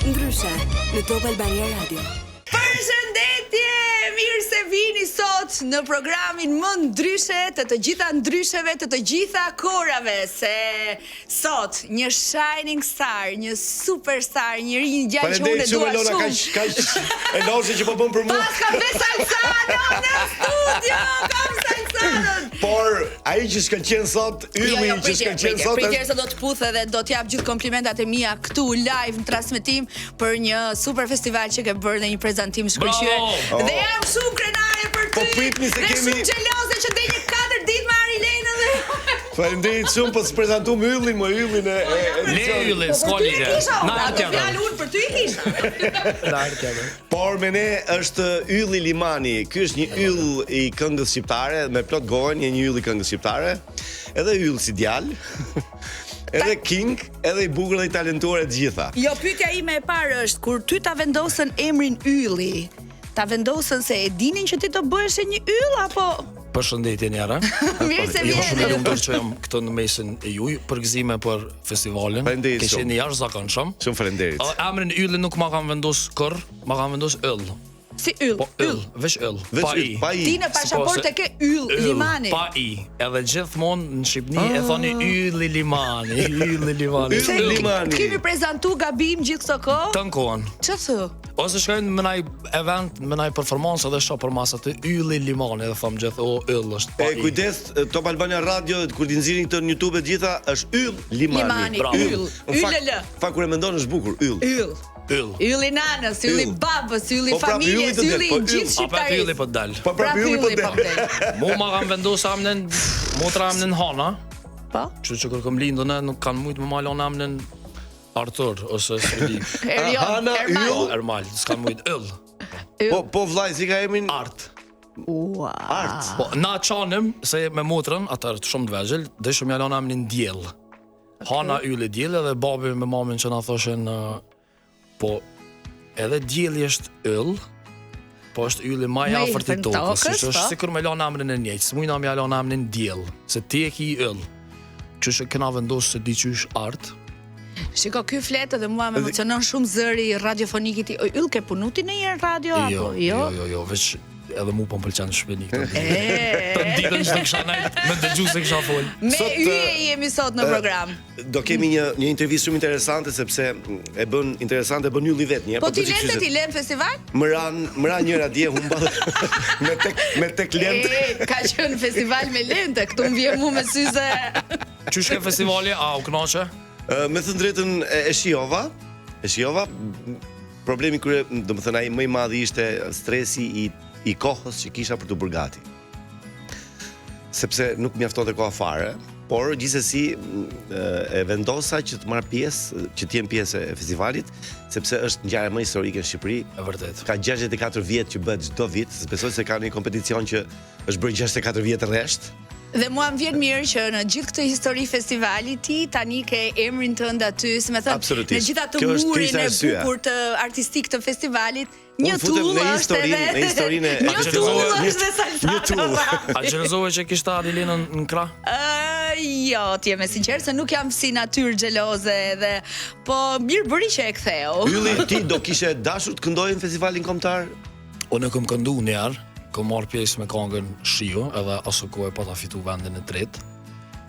Ndryshe në Top Albania Radio. Përshëndetje, mirë se vini sot në programin më ndryshe të gjitha ndrysheve të gjitha korave, se sot një shining star, një superstar, një gjallë që unë e dua shumë. Kaq elozi që po bën për mua. Pas kam ve Salsano në studio, kam Salsano. Por ai që s'ka qenë sot, ylli që s'ka qenë sot. Pritjer se do të puth edhe do t'jap gjithë komplimentat e mia këtu live në transmetim për një super festival që ke bërë dhe një prezantim shkëlqyer. Dhe jam shumë krenare për ty. Po pritni se kemi shumë xheloze që dhe një 4 ditë me Arilenën dhe. Faleminderit shumë, po s'prezantuam yllin, më yllin e yllin, s'ka lidhje. Na fjalë unë për ty i kisha. Por me ne është ylli Limani. Ky është një yll i këngës shqiptare, me plot gojën, një yll i këngës shqiptare. Edhe yll si djalë. Edhe king, edhe i bukur dhe i talentuar e të gjitha. Jo, pyetja ime e parë është kur ty ta vendosën emrin ylli, ta vendosën se e dinin që ti do bëhesh një yll apo Përshëndetje njëra. Mirë se vjen. Shumë e lumtur që jam këtu në mesin e juj, përgëzime për festivalin. Kishte një jashtëzakonshëm. Shumë faleminderit. Emrin ylli nuk ma kam vendos kurr, ma kam vendos yll. Si yll? Po yll, veç yll. Pa i. Ti në pasaportë ke yll Limani. Pa i. Edhe gjithmonë në Shqipëni e thoni ylli Limani, ylli Limani. Ylli Limani. Kemi prezantu gabim gjithë këto kohë? Të kohën. Çfarë thë? Ose shkojnë me ndaj event, me ndaj performancë edhe shoh për masat e ylli Limani dhe them gjithë o yll është pa i. Kujdes, Top Albania Radio, kur ti nxirrin këtë në YouTube e gjitha është yll Limani. Yll. Yll. Fa kur e mendon është bukur, yll. Yll. Ylli nanës, ylli babës, ylli familjes, ylli gjithë shqiptarisë. Po pra ylli po dal. Po pra ylli po dal. Mu ma kam vendosur emrin, motra emrin Hana. Po. Kështu që kur kam lindur ne nuk kanë mujt më malon emrin Artur ose Suli. Hana yll, Ermal, s'kan mujt yll. Po vllai si ka emrin Art. Art. Po na çanim se me motrën, atë shumë të vegjël, dëshëm ja lënë emrin Diell. Hana ylli Diell edhe babi me mamin që na thoshin po edhe dielli është yll, po është ylli më i afërt i tokës, është sikur me lënë emrin e njëjtë, s'mujna me lënë emrin Diell, se ti e ke yll. Kështu që kena vendosur se diçysh Art. Shiko, ky flet edhe mua më emocionon shumë zëri radiofonik i tij. Yll ke punuti në një radio apo jo? Jo, veç edhe mu po m'pëlqen shpeni këtë ditë. Të ditën që të kisha nejt, me dëgju se kisha fol. Me yje jemi sot në program. Do kemi një intervistë shumë interesante, sepse e bën interesante, e bën ylli vet një. Po ti lën festival? Më ran njëra dje humba me tek lente. Ka qenë festival me lente, këtu më vjen mua me syze. Qysh ke festivali? A u kënaqe? Me të drejtën e shijova. Problemi krye, domethënë ai më i madh ishte stresi i kohës që kisha për të bërë gati. Sepse nuk mjaftonte koha fare, por gjithsesi e vendosa që të marr pjesë, që të jem pjesë e festivalit, sepse është ngjarje më historike në Shqipëri. E vërtet. Ka 64 vjet që bëhet çdo vit, besoj se ka një kompeticion që është bërë 64 vjet rresht. Dhe mua më vjen mirë që në gjithë këtë histori festivali ti tani ke emrin tënd aty, si më thënë, në gjithë atë murin e bukur të artistik të festivalit, një tull është edhe në historinë një tull është dhe Salsano. A gjelozove që kishte Adilenën në krah? Jo, ti je me sinqer se nuk jam si natyrë xheloze edhe, po mirë bëri që e ktheu. Ylli, ti do kishe dashur të këndoje në festivalin kombëtar? Unë kam kënduar një herë. Kom marrë pjesë me këngën Shiu, edhe aso kohë pa ta fitu vendin e tretë.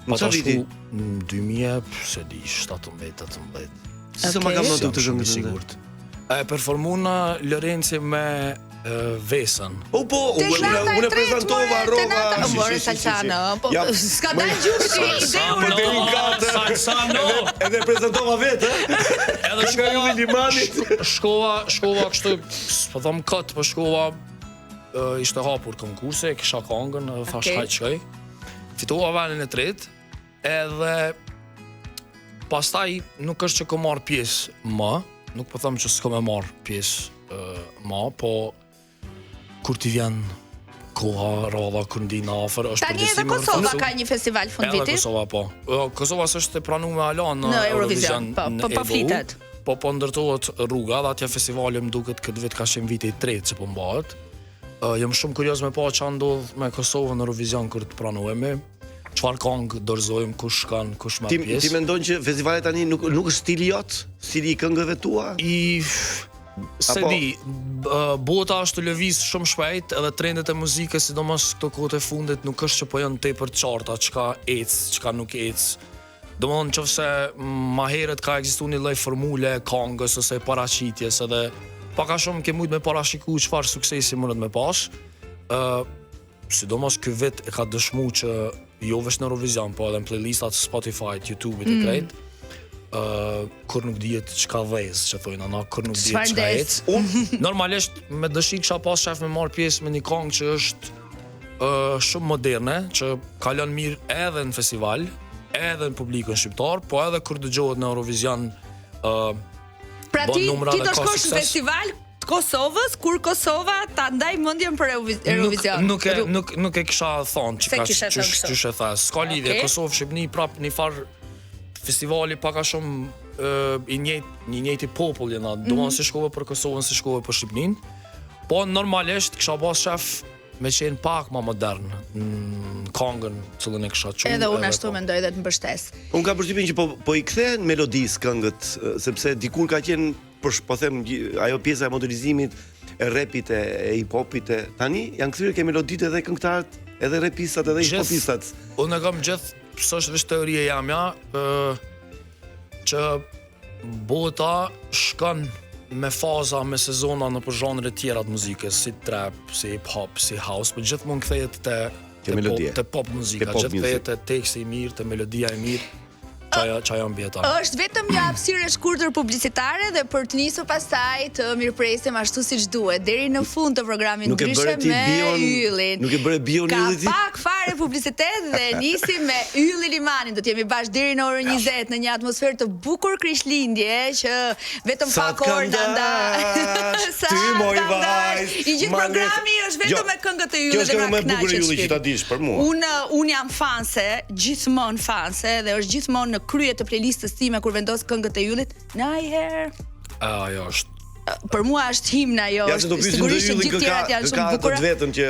Pa ta shku në 2017-18. Se ma kam notu të shumë sigurt. E performun në Lorenci me Vesën. Po, unë e prezentova rrova. Mori Salsano. S'ka dalë gjuhë ti Salsano. Edhe prezentova vetë, Edhe shkova Limanit. Shkova kështu, po them kot, po shkova ishte hapur konkurse, kisha këngën, thash hajt shkoj. Fitova vendin e tretë, edhe pastaj nuk është që kom marr pjesë më, nuk po them që s'kam marr pjesë më, po kur ti vjen koha, rrodha, kur ndina afër, është tani edhe Kosova ka një festival fund viti. Edhe Kosova po. Kosova s'është e pranuar me Alan në Eurovision, po flitet. Po ndërtohet rruga, dhe atje festivali më duket këtë vit ka qenë viti i tretë që po mbahet. Jam shumë kurioz me pa çfarë ndodh me Kosovën në Eurovision kur të pranohemi. çfarë këngë dorëzojmë, kush shkon, kush marr pjesë. Ti mendon që festivali tani nuk është stili jot, stili i këngëve tua? Se di, bota është të lëviz shumë shpejt, edhe trendet e muzikës, sidomos këto kohët e fundit, nuk është që po janë tepër të qarta, çka ec, çka nuk ec. Domethënë nëse ma herët ka ekzistuar një lloj formule këngës ose paraqitjes, edhe pak a shumë ke mujt me parashiku çfarë suksesi mundet me pas. Sidomos ky vit e ka dëshmuar që jo vetëm në Eurovision, po edhe në playlistat Spotify, YouTube-it e krejt. Kur nuk dihet çka vëz, që thonë ana, kur nuk dihet çka ec. Normalisht me dëshirë kisha pas shef me marr pjesë me një këngë që është shumë moderne, që kalon mirë edhe në festival, edhe në publikun shqiptar, po edhe kur dëgjohet në Eurovision. Pra ti do shkosh në festival të Kosovës, kur Kosova ta ndaj mendjen për Eurovision. Nuk e kisha thonë ç'është e thash. S'ka lidhje, Kosovë, Shqipëri prap një farë festivali pak a shumë i njëjti popull jena, domethënë si shkove për Kosovën, si shkove për Shqipërinë. Po normalisht kisha pas shef me qenë pak ma modern në këngën cilën e kisha quajtur. Edhe unë ashtu mendoj dhe të mbështes. Unë kam përshtypjen që po i kthehen melodisë këngët, sepse dikur ka qenë po them ajo pjesa e modernizimit, e rapit, e hip-hopit, tani janë kthyer ke meloditë edhe këngëtarët, edhe rapistat, edhe hip-hopistat. Unë kam gjithë, së është veç teoria jamja, që bota shkon me faza, me sezona në për zhanre tjera të muzikës, si trap, si hip-hop, si house, për gjithmonë kthehet te pop muzika, gjithë kthehet te teksti i mirë, te melodia e mirë. Çaja mbietar. Është vetëm një hapësirë e shkurtër publicitare dhe për të nisur pastaj të mirëpresim ashtu siç duhet deri në fund të programit ndryshe me Yllin. Nuk e bëre bion Ylli ti? Ka pak fare publicitet dhe nisim me Ylli Limanin. Do të jemi bashkë deri në orën 20 në një atmosferë të bukur Krishtlindje që vetëm pak orë ndash. Ty moj vajz. I gjithë programi është vetëm me këngët e Yllit. Kjo është këngë më e bukur e Yllit që ta dish për mua. Unë jam fanse, gjithmonë fanse dhe është gjithmonë në krye të playlistës time kur vendos këngët e Yllit. Najher. Ajo është. Për mua është himna ajo. Ja se do pyesim të Yllin ka të vetën që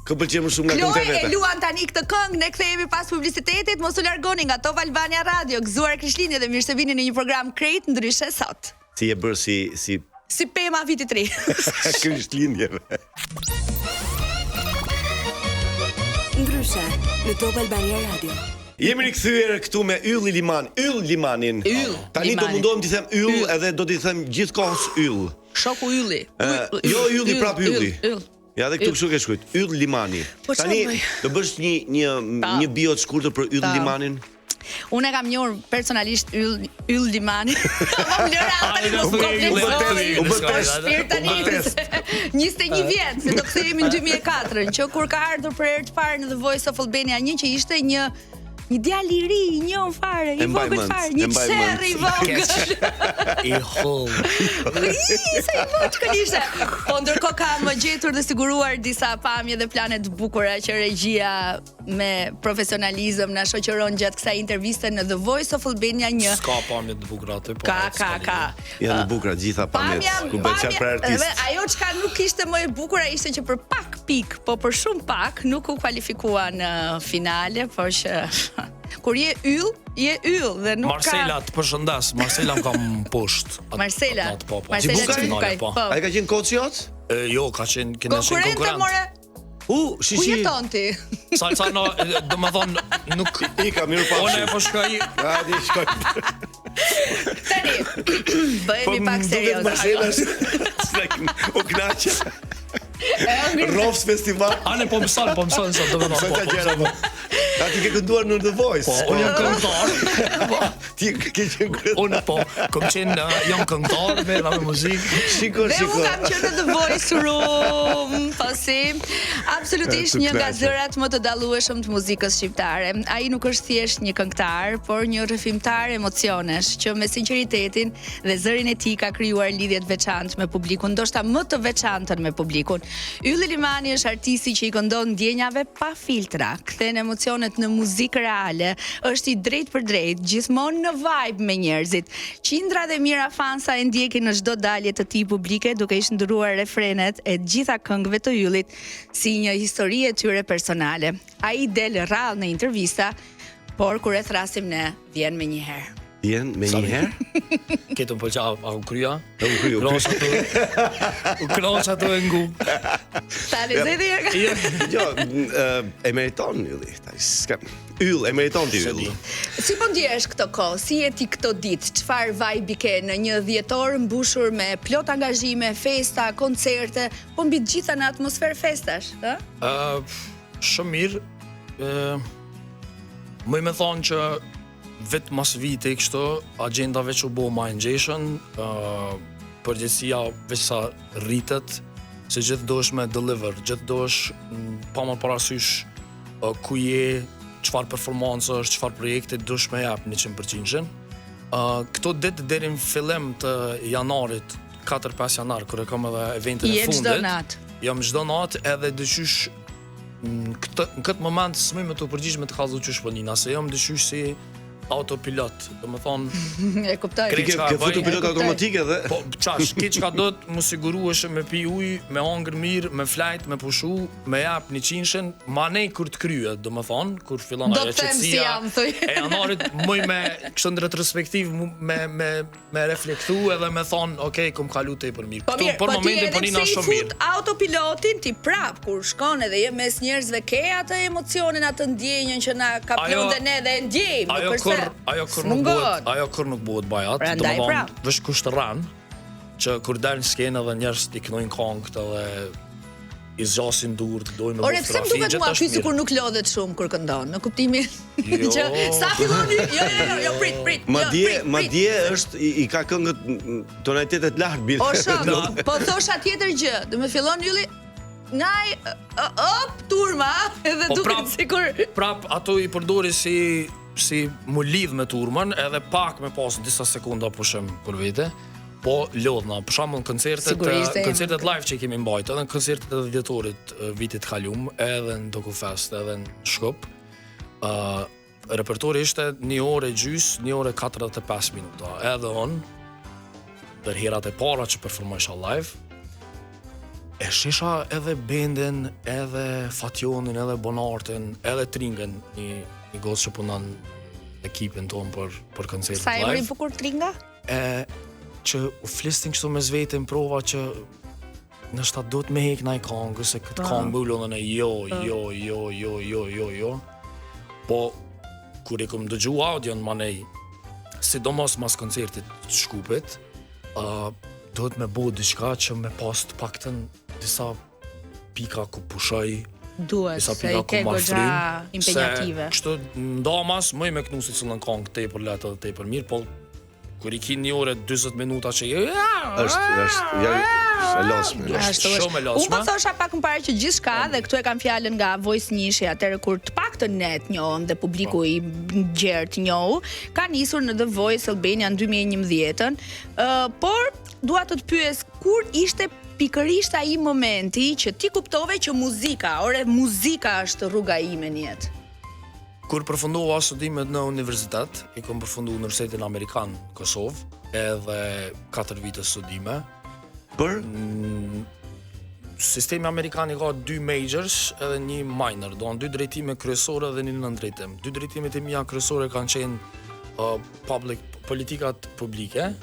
kë pëlqen më shumë nga këngët e veta. Kloe e luan tani këtë këngë, ne kthehemi pas publicitetit, mos u largoni nga Top Albania Radio, gëzuar Krishtlindje dhe mirë se vini në një program krejt ndryshe sot. Si e bër si pema vitit të ri. Krishtlindjeve. Ndryshe në Top Albania Radio. Jemi rikthyer këtu me Yll Limanin. Tani do mundohem t'i them Yll edhe do t'i them gjithkohës Yll. Shoku Ylli. Jo Ylli prap Ylli. Ja dhe këtu kështu ke shkruajt, Yll Limani. Tani do bësh një bio të shkurtër për Yll Limanin. Unë e kam njohur personalisht Yll Limanin. Kam lëra 21 vjet, se do kthehemi në 2004, që kur ka ardhur për herë të parë në The Voice of Albania, që ishte një djalë i ri, i njohur fare, i vogël fare, një çerr i vogël. I holl. Sa i vogël ishte. Po ndërkohë kam gjetur dhe siguruar disa pamje dhe plane të bukura që regjia me profesionalizëm na shoqëron gjatë kësaj interviste në The Voice of Albania 1. Ka pamje të bukura aty, po. Ka. Janë të bukura gjitha pamjet. Ku bëhet çfarë për artist. Ajo çka nuk ishte më e bukur ishte që për pak pik, po për shumë pak nuk u kualifikua në finale, por që kur je Yll dhe nuk Marcela të përshëndes, Marcela më kam poshtë. Marcela po. Ai ka qenë koç jot? Jo, ka qenë konkurrent. Shishi. Ku jeton ti? Sa no, domethënë nuk i ka mirë pa. Unë po shkoj. Hajde shkoj. Tani bëhemi pak serioz. U knaqe. Rovs festival. Anë po mëson sa domethënë. A ti ke kënduar në The Voice? Po, unë jam këngëtar. Ti ke qenë unë po, kam qenë jam këngëtar me muzikë. Shiko. Dhe unë kam qenë në The Voice Room, po si. Absolutisht një nga zërat më të dallueshëm të muzikës shqiptare. Ai nuk është thjesht një këngëtar, por një rrëfimtar emocionesh që me sinqeritetin dhe zërin e tij ka krijuar lidhje të veçantë me publikun, ndoshta më të veçantën me publikun. Ylli Limani është artisti që i këndon ndjenjave pa filtra, kthen emocionet përshtypjet në muzikë reale, është i drejt për drejt, gjithmonë në vibe me njerëzit. Qindra dhe mijëra fansa e ndjekin në çdo dalje të tij publike, duke i shndruar refrenet e gjitha këngëve të Yllit si një histori e tyre personale. Ai del rrallë në intervista, por kur e thrasim ne, vjen me një herë. Vjen me një herë? Këtë më pëlqa, a u krya? U Kroç ato e ngu. Ta lezeti herë? Jo, e meriton Ylli. Yll, e meriton ti Yll. Si po ndjesh këto kohë? Si je ti këto ditë? Çfarë vibe ke në një dhjetor mbushur me plot angazhime, festa, koncerte, po mbi të gjitha në atmosferë festash, ë? Shumë mirë. Më me thonë që vetë mas vite kështu, agenda veç u bo ma ngjeshën, përgjithësia veç sa rritet, se gjithë dosh me deliver, gjithë dosh pa më parasysh ku je, çfarë performancë është, çfarë projekte dosh me jap 100%. Këto ditë deri në fillim të janarit, 4-5 janar, kur e kam edhe eventin e fundit. Je çdo natë. Jam çdo natë edhe dyshysh në këtë moment s'më me të përgjigj me të kallëzu qysh po nina, se jam dyshysh si autopilot, do më thonë... E kuptoj. Ke futur pilot automatik edhe? Po, qash, ke qka do të më sigurueshe me pi ujë, me hongër mirë, me flajt, me pushu, me jap 100-shen, ma nej kur të kryet, do më thonë, kur fillon ajo qetësia e janarit, mëj me kështë në retrospektiv me reflektu edhe me thonë, okej, kom kalu te për mirë. Këtu, për momentin për nina shumë mirë. Po ti edhe pse i fut autopilotin, ti prap, kur shkon edhe je mes njerëzve, ke atë emocionin, atë ndjenjën që na kapion dhe ne dhe ndjejmë, Ajo kur nuk bëhet bajat, do më thonë, vesh kusht rran, që kur dalë në skenë edhe njerëz t'i kënojnë këngët edhe i zgjasin durët, dojnë me fotografi. Ore, pse më duket mua ky sikur nuk lodhet shumë kur këndon, në kuptimin që sa fillon jo prit. Madje është i ka këngët tonalitetet lart bile. O shoh, po thosha tjetër gjë, do më fillon Ylli ngaj turma, edhe duket sikur prap ato i përdori si mu lidh me turmën, edhe pak me pas disa sekunda pushim për vete, po lodhna, për shembull koncertet live që i kemi mbajt, edhe në koncertet e dhjetorit vitit kalum, edhe në Dokufest, edhe në Shkup, repertori ishte 1 orë e gjys, 1 orë e 45 minuta, edhe dër herat e para që performojsha live, e shisha edhe bendin, edhe Fationin, edhe Bonartin, edhe Tringen, një gosë që punon ekipin tonë për koncertet live. Sa e mëri bukur Tringa? Që u flistin kështu me zvetin prova që nështë do të me hek naj kongë, se këtë kongë më ullon e jo. Po, kur i kom dëgju audion manej, sidomos mas koncertit të Shkupit, do të me bo diçka që me pas të paktën disa pika ku pushoj, duhet, se i ke goxha impenjative. Se kështu ndamas, më i me knusit së në kongë tepër letë edhe tepër mirë, po kur i ki 1 orë 20 minuta që është e losme. Shumë e losme. Unë po thosha pak më parë që gjithçka, dhe këtu e kam fjalën nga Voice Nishi, atëherë kur të paktën ne të njohëm dhe publiku i gjerë të njohu, ka nisur në The Voice Albania në 2011-ën, por dua të pyes kur ishte pikërisht ai momenti që ti kuptove që muzika është rruga ime në jetë? Kur përfundova studimet në universitet, i kom përfundu në Universitetin Amerikan Kosovë, edhe 4 vite studime. Për? Sistemi Amerikan i ka 2 majors edhe 1 minor, do në 2 drejtime kryesore dhe 1 nëndrejtim. 2 drejtimet e mia kryesore kanë qenë politikat publike,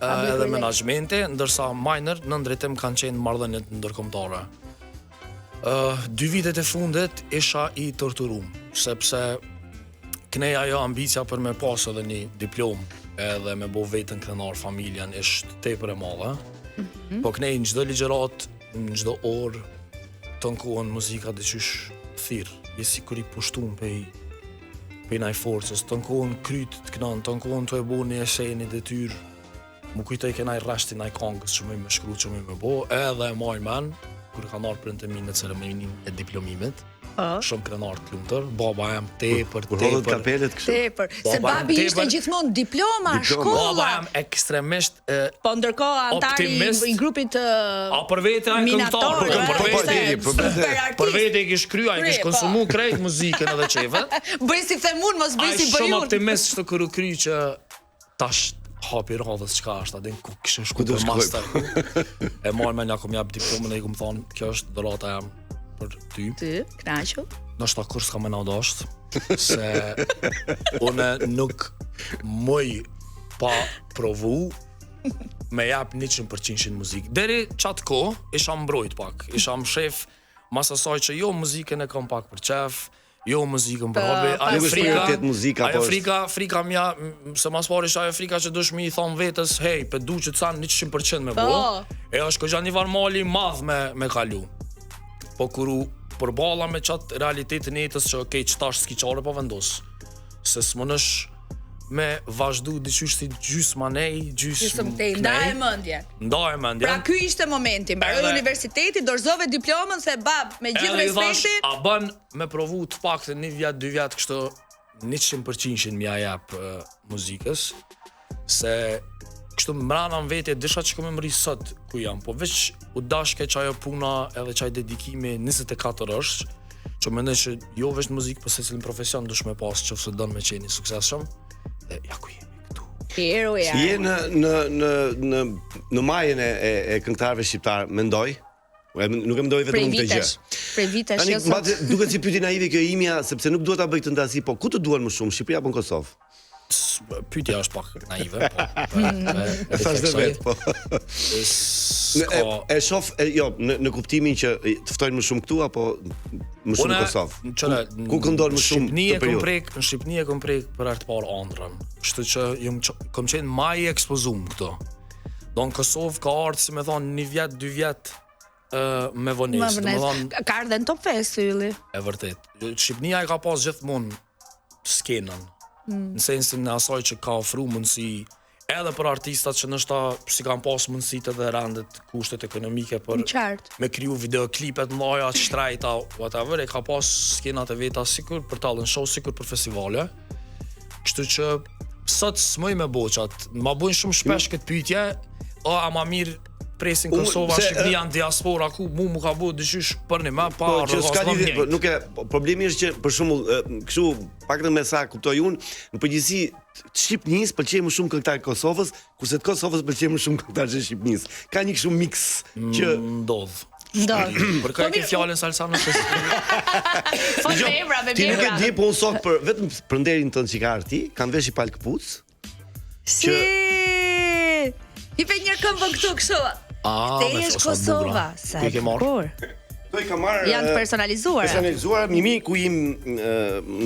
edhe menaxhmente, ndërsa minor në ndrejtim kanë qenë marrëdhëniet ndërkombëtare. 2 vitet e fundit isha i torturum, sepse kneja ajo ambicia për me pas edhe një diplom edhe me bo vetën krenar familjen ishtë tepër e madhe. Po knej në çdo ligjërat, në çdo orë të nkohen muzika dhe qysh thirr, je si kur i pushtum pe naj forcës, të nkohen kryt të kënan, të nkohen të e bo një esej, një detyr, mu kujtoj ke naj rashti naj kongës që me shkru, që me bo, edhe e maj men, kur ka nërë printëmin në ceremonin e diplomimit, shumë krenar të lumtur, baba jam tepër. Kur hodhët kapelet kështu. Tepër, se Baba babi tepër. ishte gjithmonë diploma, Baba shkolla. jam ekstremisht Po ndërkohë antari optimist. i grupit për vete ai këngëtar, për vete i kish kryer, ai kish konsumu krejt muzikën edhe çeve. Bëj si them unë, mos bëj Ai si bëj shumë unë. optimist shto kur u kry që tash hapi radhës çka është, a din ku kishe shku do për shkoj? master. E marr me nja kom jap diplomën e i kom thonë, kjo është dhurata jam për ty. Ty, knaqu. Nështë ta kur s'ka me na dasht, se une nuk muj pa provu me jap 100% muzikë. Deri qatë ko, isha mbrojt pak, isha më shef mas asaj që jo muzikën e kam pak për qef, jo muzikën për hobi, Nuk është prioritet muzika, po frika mja, se mas pari është ajo frika që dush mi i thonë vetës, hej, pe du që të sanë 100% me bo, e është këgja një varmali madh me kalu. Po kuru përballa me qatë realitetin e jetës që okej, që tash s'ki qare po vendos, se s'monësh me vazhdu diqysh si gjysma nej, gjysmë Te ndaj mendjen. Ndaj mendjen. Pra ky ishte momenti, mbaroi universiteti, dorëzove diplomën se bab, me gjithë Edhe i thash, respektin, a bën me provu të paktën 1 vjet, 2 vjet kështu 100% m'ja jap muzikës, se kështu mbrana në vete disha që kom e mëri sot ku jam, po veç u dashke që ajo puna edhe që ajo dedikimi 24 është, që mendoj që jo veç muzikë, po se cilin profesion dush me pas që fësë dënë me qeni suksesshëm, dhe ja ku jemi këtu. heroja. Je në majën e këngëtarëve shqiptar, mendoj. Nuk e mendoj vetëm këtë gjë. Prej vitesh, Tani jo sot. mbate duket si pyetje naive kjo imja, sepse nuk duhet ta bëj këtë ndasi, po ku të duan më shumë, Shqipëria apo në Kosovë? Pyetja është pak naive, po. Thash dhe vet, po. E shoh, jo, në kuptimin që të ftojnë më shumë këtu apo më shumë në Kosovë. Ku këndon më shumë Shqipni këtë periudhë? Në Shqipni e kom prek për herë të parë ëndrrën. Kështu që kom qenë më i ekspozum këto. Do në Kosovë ka ardhur, si më thon, 1 vjet, 2 vjet me vonesë. Ka ardhe në top 5 ylli. E vërtet. Shqipnia e ka pas gjithmonë skenën. Në sensin e asaj që ka ofru mundësi edhe për artistat që nështë si kanë pas mundësit edhe randet kushtet ekonomike për me kriju videoklipet mëdha, shtrejta, whatever, e ka pas skenat e veta sikur për talent show, sikur për festivale. Kështu që sot s'moj me boqat, ma bojnë shumë shpesh këtë pyetje, a ma mirë presin Kosova, Shqipëria në diaspora, ku mu ka bo dyshysh për një me pa rrëgas më mjejt. Nuk e, problemi është që, për shembull, kështu, pak në me sa kuptoj unë, në përgjithësi, Shqipnis pëlqej më shumë këngëtar të Kosovës, kurse të Kosovës pëlqej më shumë këngëtar të Shqipnis. Ka një kështu mix që ndodh. Për ka ke fjalën Salsano se Po bebra, me ti nuk e bebra. di, po unë sot vetëm për nderin tënd që ka ti, kanë vesh i palë këpuc. Si! I pe një këmbë këtu kështu. Te jesh Kosova, sa e ke marrë? Këto i ka marrë janë të personalizuara. Personalizuara, mimi ku im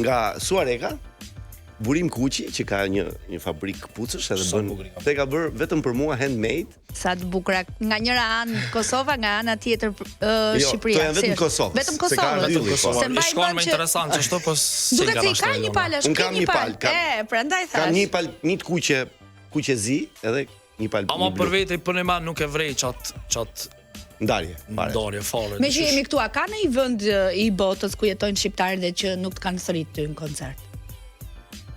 nga Suareka, Burim Kuqi, që ka një fabrikë këpucësh edhe bën. Te ka bërë vetëm për mua handmade. Sa të bukura, nga njëra anë Kosova, nga ana tjetër Shqipëria. Jo, janë vetëm Kosovës. Vetëm Kosovës. Vetëm Kosovës. Se mbaj Shkon mend më që interesant që shto po duket se i ka një palë, Unë kam një palë. Prandaj thash. Kam një palë, një të kuqe zi, edhe një palë. Ama për vete për një man nuk e vrej qatë ndarje fare. Me që jemi këtu, a ka në i vënd i botës ku jetojnë shqiptarë dhe që nuk të kanë thërit ty në koncert?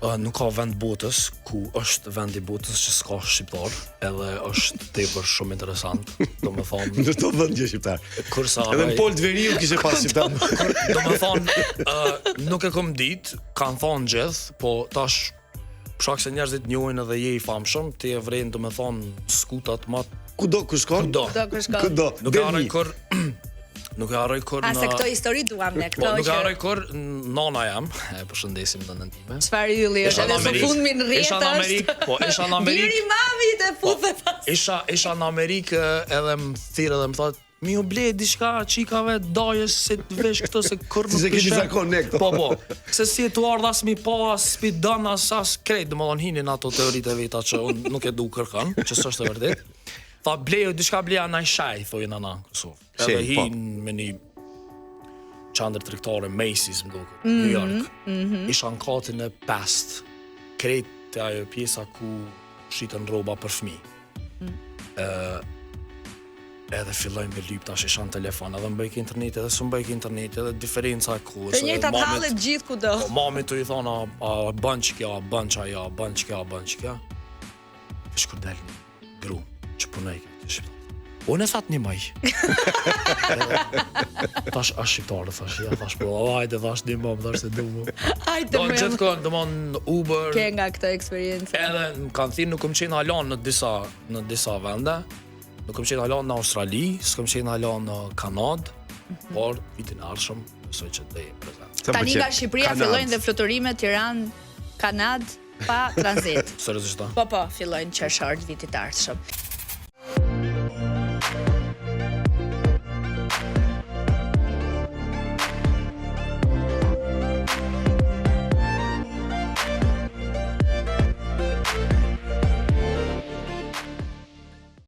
Nuk ka vend botës ku është vend i botës që s'ka shqiptar, edhe është tepër shumë interesant, do më thonë. Në to vend gjë shqiptar. Edhe në Pol Dveriu kishe pas shqiptar. Do më thonë, nuk e kom dit, kanë thonë gjithë, po tash shak se njerëzit njohin edhe je i famshëm, ti e vren, do më thonë, skutat matë. Kudo ku shkon? Kudo. Nuk e harroj kur në... A se këto histori duam ne, këto që... Nuk e harroj kur nona jam, e përshëndesim të nëntime. Çfarë ylli është edhe së fundmi në rjetë është? Isha në Amerikë, po, isha në Amerikë. Biri mami të futhe pas. Isha në Amerikë edhe më thirë edhe më thotë, mi u ble diçka çikave dajës se të vesh këto se kur nuk pishe. Po, se si e tu ardh as mi pa, as pi dan as krejt, domethënë hinin ato teoritë veta që unë nuk e du kërkan, që s'është e vërtet. Tha blejo, diçka bleja naj shaj, thoi nana në Kosovë. Edhe hin me një qandër tregtare Macy's më duket, New York. Isha në katin e 5, krejt të ajo pjesa ku shiten rroba për fëmijë. edhe fillojmë me lyp tash ishan telefon, edhe mbajk internet, edhe s'u mbajk internet, edhe diferenca e kohës. Të njëjtat hallet gjithë kudo. Mami të i thonë, a bën që kjo, a bën që ajo, a bën që kjo, a bën që kjo. Shkur del një gru, që punoj këtë shqiptar. Unë e thatë një maj. Tash a shqiptarë, thash po, hajde, thash një më, thash se du mu. Hajde më. Gjithë kohë, dëmon Uber. Ke nga këtë eksperiencë. Edhe më kanë thënë nuk kam qenë halon në disa vende. Nuk kam qenë halon në Australi, s'kam qenë halon në Kanadë, por vitin e ardhshëm besoj që do jetë prezant. Tani nga Shqipëria fillojnë dhe fluturimet Tiranë, Kanadë pa tranzit. Seriozisht? Po, fillojnë qershor vitit të ardhshëm.